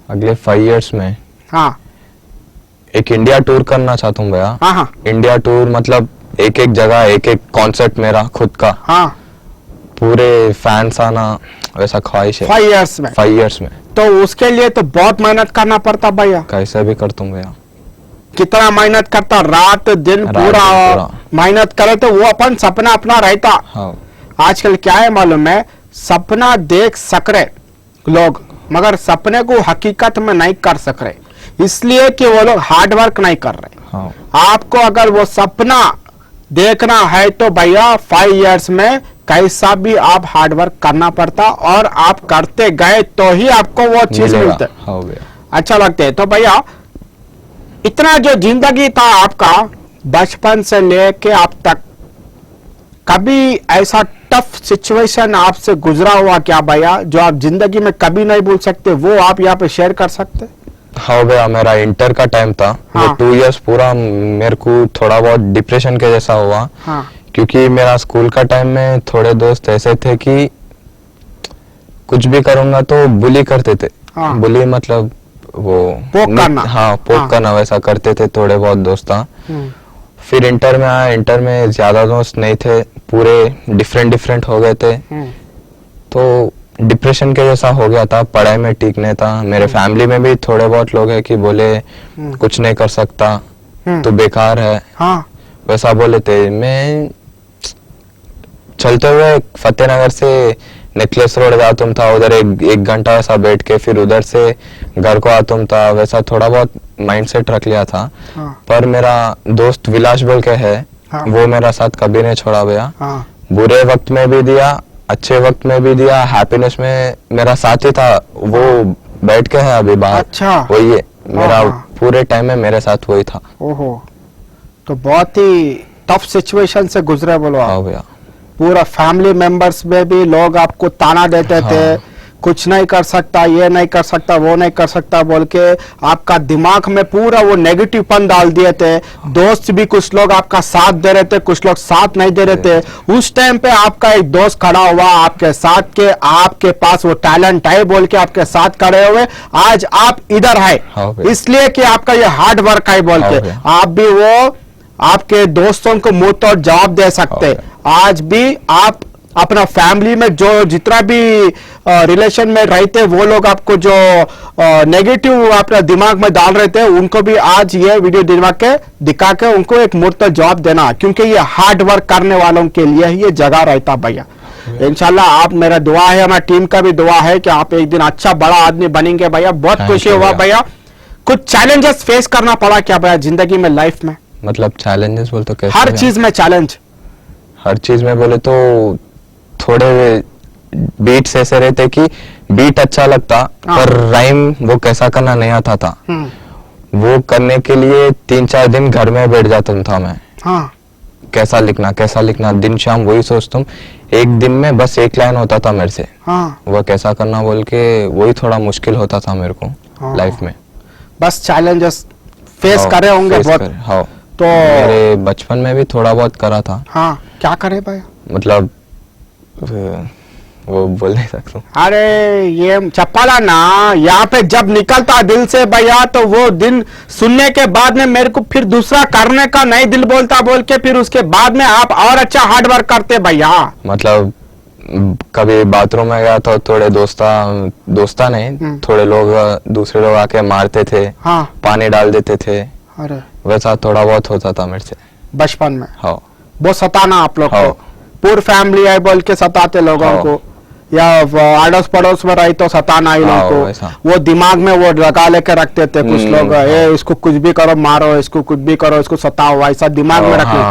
अगले 5 इयर्स में? हाँ, एक इंडिया टूर करना चाहता हूँ भैया। हाँ हाँ। इंडिया टूर मतलब एक एक जगह एक एक कॉन्सर्ट मेरा खुद का। हाँ। पूरे फैंस आना, वैसा ख्वाहिश है 5 इयर्स में। 5 इयर्स में। तो उसके लिए तो बहुत मेहनत करना पड़ता भैया। कैसे भी कर तुम भैया। कितना मेहनत करता, रात दिन पूरा मेहनत करे तो वो अपन सपना अपना रहता। हाँ। आजकल क्या है मालूम है, सपना देख सक रहे लोग, मगर सपने को हकीकत में नहीं कर सक रहे, इसलिए कि वो लोग हार्ड वर्क नहीं कर रहे। हाँ। आपको अगर वो सपना देखना है तो भैया 5 इयर्स में कैसा भी आप हार्ड वर्क करना पड़ता, और आप करते गए तो ही आपको वो चीज मिलता है। हाँ भैया। अच्छा लगता है। तो भैया इतना जो जिंदगी था आपका बचपन से लेके अब तक, कभी ऐसा टफ सिचुएशन आपसे गुजरा हुआ क्या भैया जो आप जिंदगी में कभी नहीं भूल सकते, वो आप यहाँ पे शेयर कर सकते? हाँ भैया, मेरा इंटर का टाइम था। हाँ। वो 2 इयर्स पूरा मेरे को थोड़ा बहुत डिप्रेशन के जैसा हुआ। हाँ। क्योंकि मेरा स्कूल का टाइम में थोड़े दोस्त ऐसे थे कि कुछ भी करूंगा तो बुली करते थे। हाँ। बुली मतलब वो पोक करना। हाँ, पोक करना, वैसा करते थे थोड़े बहुत दोस्त। फिर इंटर में आया, इंटर में ज्यादा दोस्त नहीं थे, पूरे डिफरेंट हो गए थे। तो डिप्रेशन के जैसा हो गया था, पढ़ाई में ठीक नहीं था। मेरे फैमिली में भी थोड़े बहुत लोग हैं कि बोले कुछ नहीं कर सकता, तो बेकार है। हाँ। वैसा बोले थे। मैं चलते हुए फतेहनगर से नेकलेस रोड जाता था, उधर एक घंटा ऐसा बैठ के फिर उधर से घर को आता था, वैसा थोड़ा बहुत माइंडसेट रख लिया था। हाँ। पर मेरा दोस्त विलास बोल के है। हाँ। वो मेरा साथ कभी नहीं छोड़ा भैया। हाँ। बुरे वक्त में भी दिया, अच्छे वक्त में भी दिया, हैप्पीनेस में मेरा साथ ही था। वो बैठ के है अभी बाहर। अच्छा। वही है मेरा, पूरे टाइम में मेरे साथ वही था। ओहो, तो बहुत ही टफ सिचुएशन से गुजरे बोलो। हाँ भैया। पूरा फैमिली मेंबर्स में भी लोग आपको ताना देते थे, कुछ नहीं कर सकता, ये नहीं कर सकता, वो नहीं कर सकता बोल के आपका दिमाग में पूरा वो नेगेटिव पन डाल दिए थे। दोस्त भी कुछ लोग आपका साथ दे रहे थे, कुछ लोग साथ नहीं दे रहे थे। उस टाइम पे आपका एक दोस्त खड़ा हुआ आपके साथ के, आपके पास वो टैलेंट है बोल के आपके साथ खड़े हुए। आज आप इधर है इसलिए कि आपका ये हार्ड वर्क है बोल के आप भी वो आपके दोस्तों को मुंह तोड़ जवाब दे सकते। आज भी आप अपना फैमिली में जो जितना भी रिलेशन में रहते वो लोग आपको जो नेगेटिव अपना दिमाग में डाल रहे थे उनको भी आज ये वीडियो दिखा के उनको एक मुर्त जवाब देना, क्योंकि ये हार्ड वर्क करने वालों के लिए ही ये जगह रहता भैया। इंशाल्लाह आप, मेरा दुआ है, हमारी टीम का भी दुआ है कि आप एक दिन अच्छा बड़ा आदमी बनेंगे भैया। बहुत खुशी हुआ भैया। कुछ चैलेंजेस फेस करना पड़ा क्या भैया जिंदगी में, लाइफ में? मतलब चैलेंजेस बोल तो कैसे? हर चीज में चैलेंज। हर चीज में बोले तो थोड़े बीट्स ऐसे रहते कि बीट अच्छा लगता पर राइम वो कैसा करना नहीं आता था। वो करने के लिए 3-4 दिन घर में बैठ जाता था मैं। कैसा लिखना दिन शाम वही सोचता हूँ। एक दिन में बस एक लाइन होता था मेरे से। वो कैसा करना बोल के वही थोड़ा मुश्किल होता था मेरे को लाइफ में। बस चैलेंजेस फेस करे होंगे बहुत। हाँ, तो मेरे बचपन में भी थोड़ा बहुत करा था। हाँ, क्या करे भैया? मतलब वो बोल नहीं सकता। अरे ये चप्पला ना यहाँ पे जब निकलता दिल से भैया तो वो दिन सुनने के बाद में मेरे को फिर दूसरा करने का नहीं दिल बोलता बोल के फिर उसके बाद में आप और अच्छा हार्ड वर्क करते भैया। मतलब कभी बाथरूम में गया तो थोड़े दोस्ता नहीं थोड़े लोग दूसरे लोग आके मारते थे। हाँ। पानी डाल देते थे। अरे वैसा थोड़ा बहुत होता था मेरे से बचपन में। हाँ, बहुत सताना आप लोग को। पूरी फैमिली है बोल के सताते लोगों को, या अड़ोस पड़ोस में रही तो सताना ही लोगों को। वो दिमाग में वो लगा लेके रखते थे कुछ लोग, ये इसको कुछ भी करो, मारो इसको, कुछ भी करो इसको, सताओ, ऐसा दिमाग में रखने।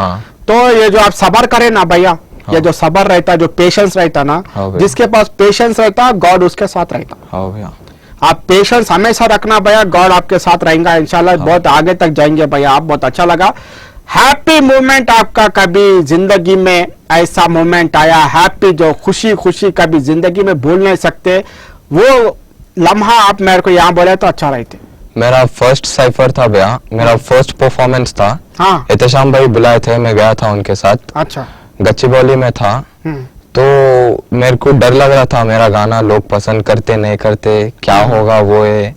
तो ये जो आप सबर करे ना भैया, ये जो सबर रहता, जो पेशेंस रहता ना, जिसके पास पेशेंस रहता गॉड उसके साथ रहता। आप पेशेंस हमेशा रखना भैया, गॉड आपके साथ रहेगा इंशाल्लाह। बहुत आगे तक जाएंगे भैया आप। बहुत अच्छा लगा। हैप्पी मोमेंट आपका कभी जिंदगी में ऐसा मोमेंट आया हैप्पी जो खुशी कभी जिंदगी में भूल नहीं सकते, वो लम्हा आप मेरे को यहाँ बोले तो अच्छा रहते। मेरा फर्स्ट साइफर था भैया, मेरा फर्स्ट परफॉर्मेंस था। हाँ। एहतशाम भाई बुलाए थे, मैं गया था उनके साथ। अच्छा। गच्चीबौली में था। तो मेरे को डर लग रहा था, मेरा गाना लोग पसंद करते नहीं करते, क्या होगा वो है।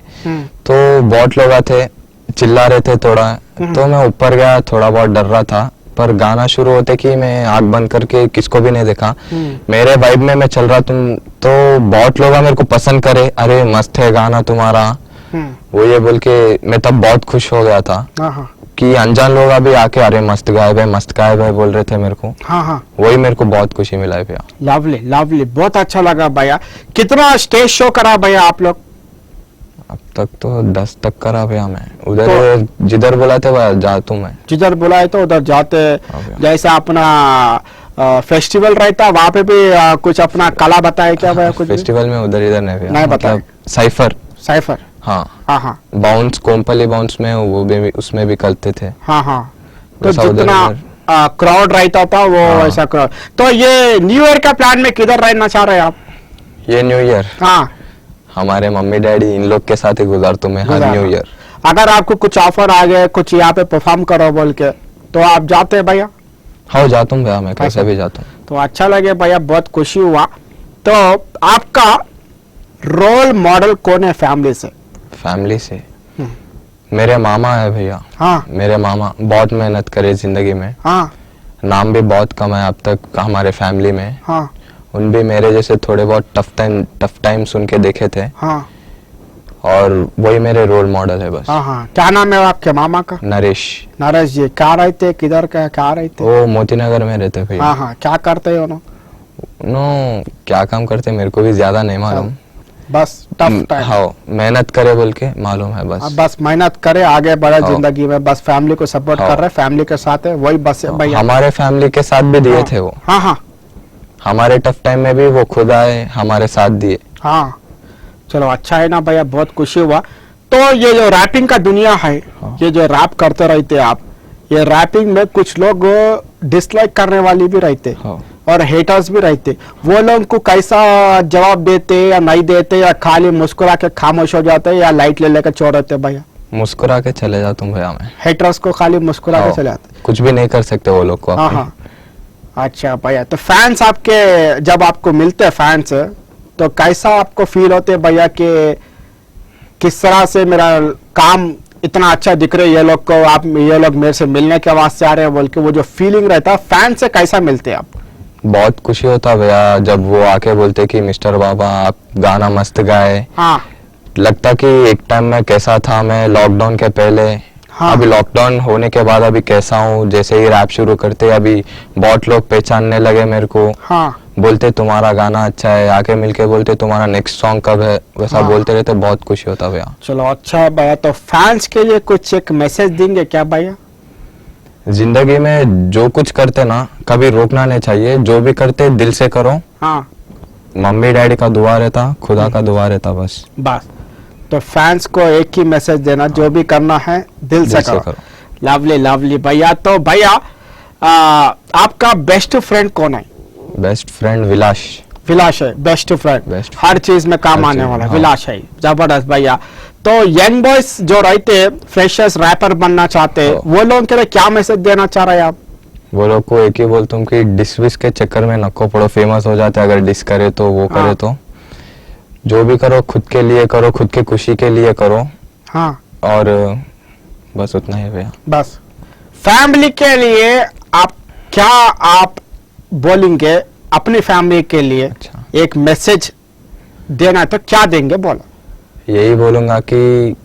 तो बहुत लोग थे, चिल्ला रहे थे थोड़ा। तो मैं ऊपर गया, थोड़ा बहुत डर रहा था, पर गाना शुरू होते कि मैं आंख बंद करके किसको भी नहीं देखा, मेरे वाइब में मैं चल रहा। तो बहुत लोग मेरे को पसंद करे, अरे मस्त है गाना तुम्हारा, वो ये बोल के मैं तब बहुत खुश हो गया था कि अनजान लोग अभी आके अरे मस्त गायब है बोल रहे थे मेरे को। वही मेरे को बहुत खुशी मिला है भैया। लवली लवली, बहुत अच्छा लगा भैया। कितना स्टेज शो करा भैया आप लोग? अब तक तो 10 तक करा भैया मैं। उधर तो जिधर बुलाते जाता हूँ मैं, जिधर बुलाए तो उधर जाते। जैसे अपना फेस्टिवल रहता वहाँ पे भी कुछ अपना कला बताए क्या भैया? कुछ फेस्टिवल में उधर इधर नहीं बताया। साइफर हाँ, बाउंस कोम्पली बाउंस में वो भी उसमें भी करते थे। हाँ। तो जितना क्राउड रहता था वो ऐसा क्राउड। तो ये न्यू ईयर का प्लान में किधर रहना चाह रहे हैं आप? ये न्यू ईयर हमारे मम्मी डैडी इन लोग के साथ ही गुजारता हूँ मैं हर न्यू ईयर। अगर आपको कुछ ऑफर आ गए, कुछ यहाँ पे परफॉर्म करो बोल के, तो आप जाते हैं भैया? हाँ जाता हूँ भैया, मैं कैसे भी जाता हूँ। तो अच्छा लगे भैया, बहुत खुशी हुआ। तो आपका रोल मॉडल कौन है फैमिली से? फैमिली से मेरे मामा है भैया। हाँ। मेरे मामा बहुत मेहनत करे जिंदगी में। हाँ। नाम भी बहुत कम है अब तक हमारे फैमिली में। हाँ। उन भी मेरे जैसे थोड़े बहुत टफ टाइम सुन के देखे थे। हाँ। और वही मेरे रोल मॉडल है बस। हाँ। क्या नाम है आपके मामा का? नरेश जी। क्या रहते, किधर का क्या रहते? वो मोती नगर में रहते भैया। हाँ। क्या करते हो? क्या काम करते मेरे को भी ज्यादा नहीं मालूम, बस टफ टाइम। हाँ, मेहनत करे बोल के मालूम है बस। बस मेहनत करे, आगे बढ़े जिंदगी में, बस फैमिली को सपोर्ट कर रहे, फैमिली के साथ है, वही बस है भैया। हमारे फैमिली के साथ भी दिए थे वो। हाँ। हमारे टफ टाइम में भी वो खुद आए, हमारे साथ दिए। हाँ, चलो अच्छा है ना भैया, बहुत खुशी हुआ। तो ये जो रैपिंग का दुनिया है, ये जो रैप करते रहते आप, ये रैपिंग में कुछ लोग डिसलाइक करने वाली भी रहते। और हेटर्स भी रहते, वो लोग को कैसा जवाब देते या नहीं देते, या खाली मुस्कुरा के खामोश हो जाते या लाइट ले लेकर छोड़ देते भैया? मुस्कुरा के चले जाता हूँ भैया मैं। हेटर्स को खाली मुस्कुरा के चले जाते, कुछ भी नहीं कर सकते वो लोग को। हाँ। अच्छा भैया, तो फैंस आपके जब आपको मिलते हैं फैंस, तो कैसा आपको फील होते है भैया कि किस तरह से मेरा काम इतना अच्छा दिख रहा है, ये लोग को, आप ये लोग मेरे से मिलने के वास्ते आ रहे हैं बोल के, वो जो फीलिंग रहता है फैन से कैसा मिलते हैं आप? बहुत खुशी होता भैया जब वो आके बोलते कि मिस्टर बाबा आप गाना मस्त गाए। हाँ। लगता कि एक टाइम में कैसा था मैं लॉकडाउन के पहले, हाँ। अभी लॉकडाउन होने के बाद अभी कैसा हूँ। जैसे ही रैप शुरू करते अभी बहुत लोग पहचानने लगे मेरे को। हाँ। बोलते तुम्हारा गाना अच्छा है, आके मिलके बोलते तुम्हारा नेक्स्ट सॉन्ग कब है, वैसा हाँ। बोलते रहते, बहुत खुशी होता भैया। चलो अच्छा है भैया, तो फैंस के लिए कुछ एक मैसेज देंगे क्या भैया? जिंदगी में जो कुछ करते ना कभी रोकना नहीं चाहिए, जो भी करते दिल से करो। हाँ। मम्मी डैडी का दुआ रहता, खुदा का दुआ रहता बस। तो फैंस को एक ही मैसेज देना, जो भी करना है दिल से करो। लवली लवली भैया। तो भैया आपका बेस्ट फ्रेंड कौन है? बेस्ट फ्रेंड विलास। विलास है बेस्ट फ्रेंड, हर चीज में काम आने वाला। हाँ। विलास है, जबरदस्त भैया। तो यंग बॉयज जो रहते फ्रेशर्स रैपर बनना चाहते, वो लोगों के लिए क्या मैसेज देना चाह रहे हैं आप? वो लोग को एक ही बोलता हूँ कि डिस विस के चक्कर में नको पड़ो, फेमस हो जाते अगर डिस करे तो, वो करे तो। जो भी करो खुद के लिए करो, खुद की खुशी के लिए करो। हाँ। और बस उतना ही भैया। बस फैमिली के लिए आप बोलेंगे अपनी फैमिली के लिए? अच्छा। एक मैसेज देना है तो क्या देंगे बोलो? यही बोलूंगा कि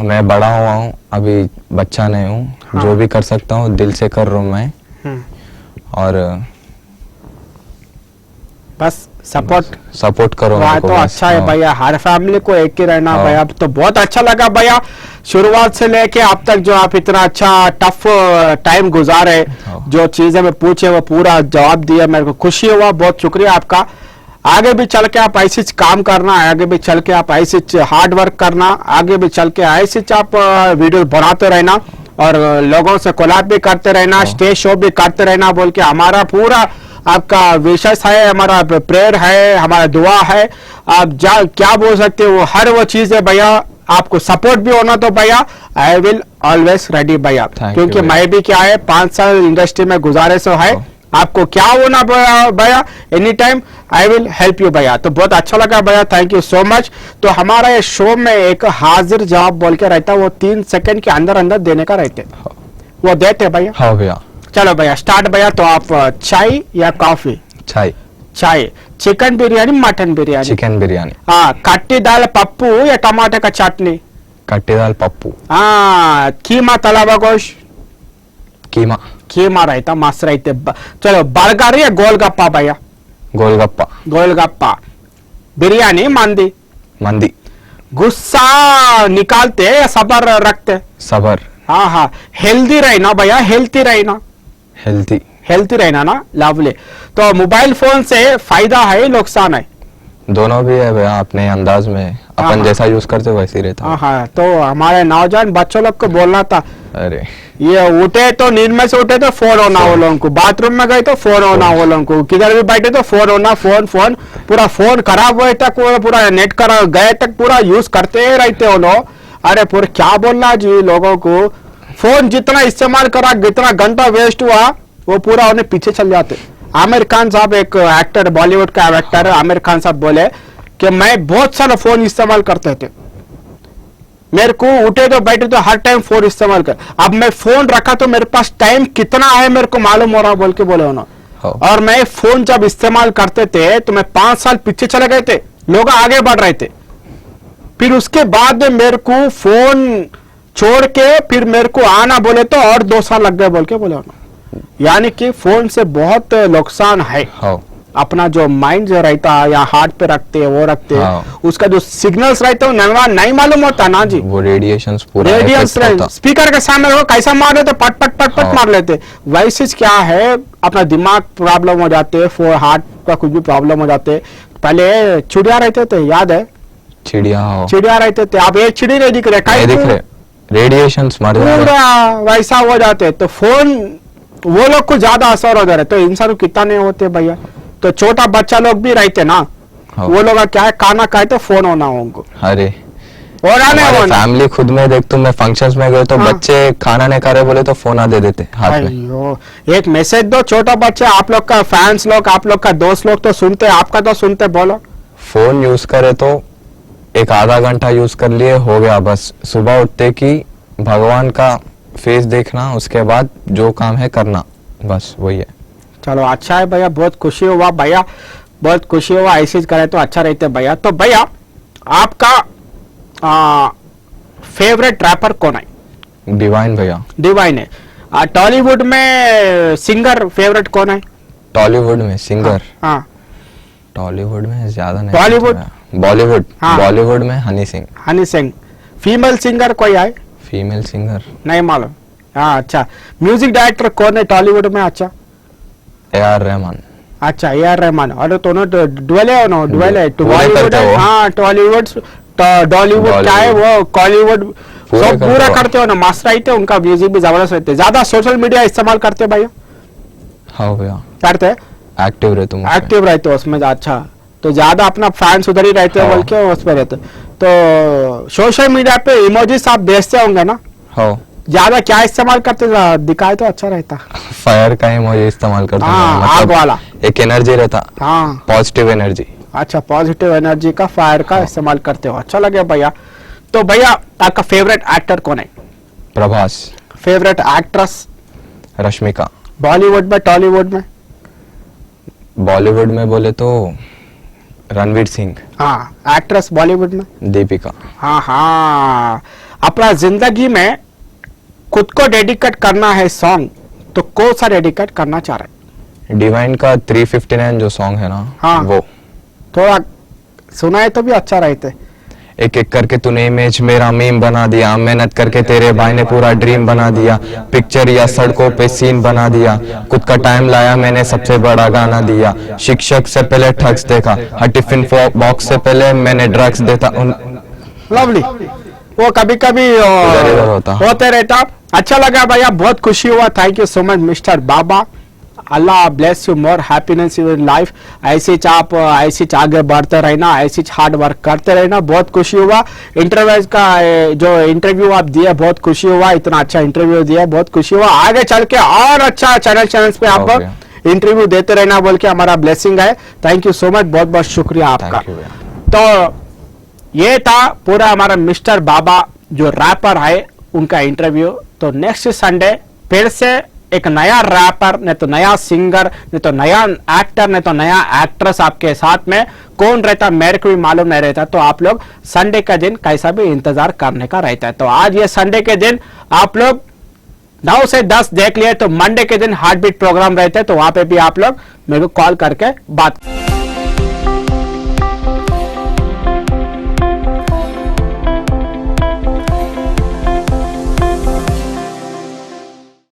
मैं बड़ा हुआ हूँ, अभी बच्चा नहीं हूँ। हाँ। जो भी कर सकता हूँ दिल से कर रहा हूँ मैं। और बस सपोर्ट करो। तो अच्छा है भैया, हर फैमिली को एक ही रहना भैया। तो बहुत अच्छा लगा भैया, शुरुआत से लेके अब तक जो आप इतना अच्छा टफ टाइम गुजारे, जो चीजें मैं पूछे वो पूरा जवाब दिया, मेरे को खुशी हुआ। बहुत शुक्रिया आपका। आगे भी चल के आप ऐसे काम करना, आगे भी चल के आप ऐसे हार्ड वर्क करना, आगे भी चल के ऐसे आप वीडियो बनाते रहना और लोगों से कोलैब भी करते रहना, स्टेज शो भी करते रहना बोल के हमारा पूरा आपका विशेष है, हमारा प्रेयर है, हमारा दुआ है। आप क्या बोल सकते हो, हर वो चीज है भैया। आपको सपोर्ट भी होना तो भैया आई विल ऑलवेज रेडी भैया, क्योंकि मैं भी क्या है 5 साल इंडस्ट्री में गुजारे सो है। आपको क्या होना भैया, any time I will help you भैया। तो बहुत अच्छा लगा भैया, थैंक यू सो मच। तो हमारा ये शो में एक हाजिर जवाब बोल के रहता है, वो 3 सेकंड के अंदर अंदर देने का रहते, वो देते भैया? हाँ भैया। चलो भैया स्टार्ट भैया। तो आप चाय या कॉफी? चाय। Chicken biryani mutton biryani? Chicken biryani. हाँ। कट्टी दाल पप्पू या टमाटर का चटनी? कट्टी दाल पप्पू। हाँ। कीमा तलावा गोश्त? कीमा रहता, मस्त रहते। चलो बर्गर या गोलगप्पा भैया? गोलगप्पा। बिरयानी मंदी? गुस्सा निकालते या सबर रखते? सबर। हाँ। हेल्दी रहना भैया, हेल्थी रहना ना, लवली। तो मोबाइल फोन से फायदा है नुकसान है? दोनों भी है भैया, अपने अंदाज में अपन जैसा यूज करते वैसे ही रहता। हाँ। तो हमारे नौजवान बच्चों लोग को बोलना था, अरे ये उठे तो नींद में से उठे तो फोन होना वो लोगों को, बाथरूम में गए तो फोन होना वो लोगों को, किधर भी बैठे तो फोन होना, फोन पूरा फोन खराब हुए तक पूरा नेट कर गए तक पूरा यूज करते रहते हो लोग। अरे पूरा क्या बोलना जी लोगों को, फोन जितना इस्तेमाल करा जितना घंटा वेस्ट हुआ वो पूरा उन्हें पीछे चल जाते। आमिर खान साहब एक एक्टर, बॉलीवुड का एक्टर है, आमिर खान साहब बोले कि मैं बहुत सारा फोन इस्तेमाल करते थे, मेरे को उठे तो बैठे तो हर टाइम फोन इस्तेमाल कर, अब मैं फोन रखा तो मेरे पास टाइम कितना है मेरे को मालूम हो रहा बोल के बोले उन्होंने। और मैं फोन जब इस्तेमाल करते थे तो मैं 5 साल पीछे चले गए थे, लोग आगे बढ़ रहे थे। फिर उसके बाद में मेरे को फोन छोड़ के फिर मेरे को आना बोले तो और 2 साल लग गए बोल के बोले उन्होंने। यानी कि फोन से बहुत नुकसान है। अपना जो माइंड जो रहता है या हार्ट पे रखते हैं वो रखते हैं, उसका जो सिग्नल्स रहते हैं नहीं मालूम होता ना जी, वो रेडिएशंस स्पीकर के सामने कैसा मार लेते, पट मार लेते। वैसे क्या है, अपना दिमाग प्रॉब्लम हो जाते, हार्ट का कुछ भी प्रॉब्लम हो जाते। पहले चिड़िया रहते थे, याद है? चिड़िया रहते थे, अब एक चिड़ी नहीं दिख रहे, रेडिएशंस पूरा वैसा हो जाते। तो फोन वो लोग को ज्यादा असर हो जा रहा है, तो इंसान को कितना नहीं होते भैया। तो छोटा बच्चा लोग भी रहते ना, वो लोग क्या है, खाना खाए तो फोन होना हो उनको। अरे और आने होना फैमिली खुद में देख, तुम मैं फंक्शंस में गए तो बच्चे खाना नहीं खा रहे बोले तो फोन आ दे देते हाथ में। अयो, एक मैसेज दो, छोटा बच्चे, आप लोग का फैंस लोग, आप लोग का दोस्त लोग तो सुनते, आपका तो सुनते, बोलो। फोन यूज करे तो एक आधा घंटा यूज कर लिए हो गया बस। सुबह उठते कि भगवान का फेस देखना, उसके बाद जो काम है करना, बस वही है। चलो अच्छा है भैया, बहुत खुशी हुआ भैया, बहुत खुशी हुआ, ऐसे करे तो अच्छा रहते भैया। तो भैया आपका फेवरेट रैपर कौन है? डिवाइन भैया। डिवाइन है। टॉलीवुड में सिंगर फेवरेट कौन है? टॉलीवुड में सिंगर? हाँ टॉलीवुड में ज्यादा नहीं। बॉलीवुड? बॉलीवुड। हाँ। बॉलीवुड में हनी सिंह। हनी सिंह। फीमेल सिंगर कोई है? फीमेल सिंगर नहीं मालूम। हाँ अच्छा। म्यूजिक डायरेक्टर कौन है टॉलीवुड में? अच्छा AR रहमान। अच्छा AR रहमान। अरे दोनों डुएल है ना? डुएल है। टॉलीवुड है, हाँ टॉलीवुड डॉलीवुड क्या है वो, कॉलीवुड सब पूरा करते हो ना, मास्टर रहते, उनका म्यूजिक भी जबरदस्त रहते। ज्यादा सोशल मीडिया इस्तेमाल करते भैया? हाँ भैया करते। एक्टिव रहते हूँ। एक्टिव रहते हो उसमें? अच्छा, तो ज्यादा अपना फैंस उधर ही रहते हो बोल के उसमें रहते। तो सोशल मीडिया पे इमोजीज आप भेजते होंगे ना? हाँ। ज्यादा क्या इस्तेमाल करते, दिखाए तो अच्छा रहता। फायर का इमोजी इस्तेमाल करता हूँ। हाँ, आग वाला। एक एनर्जी रहता। हाँ पॉजिटिव एनर्जी। अच्छा, पॉजिटिव एनर्जी का फायर का इस्तेमाल करते हो, अच्छा लगे भैया। तो भैया आपका फेवरेट एक्टर कौन है? Prabhas. Favourite actress? Rashmika. Bollywood में टॉलीवुड में? बॉलीवुड में बोले तो रणवीर सिंह। हाँ एक्ट्रेस बॉलीवुड में? दीपिका। हाँ हाँ। अपना जिंदगी में खुद को डेडिकेट करना है सॉन्ग, तो कौन सा डेडिकेट करना चाह रहे? डिवाइन का 359 जो सॉन्ग है ना, हाँ, वो थोड़ा सुनाए तो भी अच्छा रहते। एक एक करके तूने इमेज मेरा मीम बना दिया, मेहनत करके तेरे भाई ने पूरा ड्रीम बना दिया, पिक्चर या सड़कों पे सीन बना दिया, खुद का टाइम लाया मैंने सबसे बड़ा गाना दिया, शिक्षक से पहले ठग्स देखा, हर टिफिन बॉक्स से पहले मैंने ड्रग्स देता। लवली, वो कभी कभी होते रहता। अच्छा लगा भैया, बहुत खुशी हुआ। Thank you so much mister Baba. Allah bless you more happiness in life. ऐसे आप ऐसे आगे बढ़ते रहना, ऐसे हार्ड वर्क करते रहना। बहुत खुशी हुआ। इंटरव्यू का जो इंटरव्यू आप दिए, बहुत खुशी हुआ। इतना अच्छा इंटरव्यू दिया, बहुत खुशी हुआ। आगे चल के और अच्छा चैनल्स पे आप इंटरव्यू देते रहना बोल के हमारा ब्लेसिंग है। थैंक यू सो मच, बहुत बहुत शुक्रिया आपका। तो ये था पूरा हमारा मिस्टर बाबा जो रैपर है उनका इंटरव्यू। तो नेक्स्ट संडे फिर से एक नया रैपर, नहीं तो नया सिंगर, नहीं तो नया एक्टर, नहीं तो नया एक्ट्रेस आपके साथ में कौन रहता मेरे को भी मालूम नहीं रहता। तो आप लोग संडे का दिन कैसा भी इंतजार करने का रहता है। तो आज ये संडे के दिन आप लोग 9 से 10 देख लिए, तो मंडे के दिन हार्ट बीट प्रोग्राम रहते हैं, तो वहां पे भी आप लोग मेरे को कॉल करके बात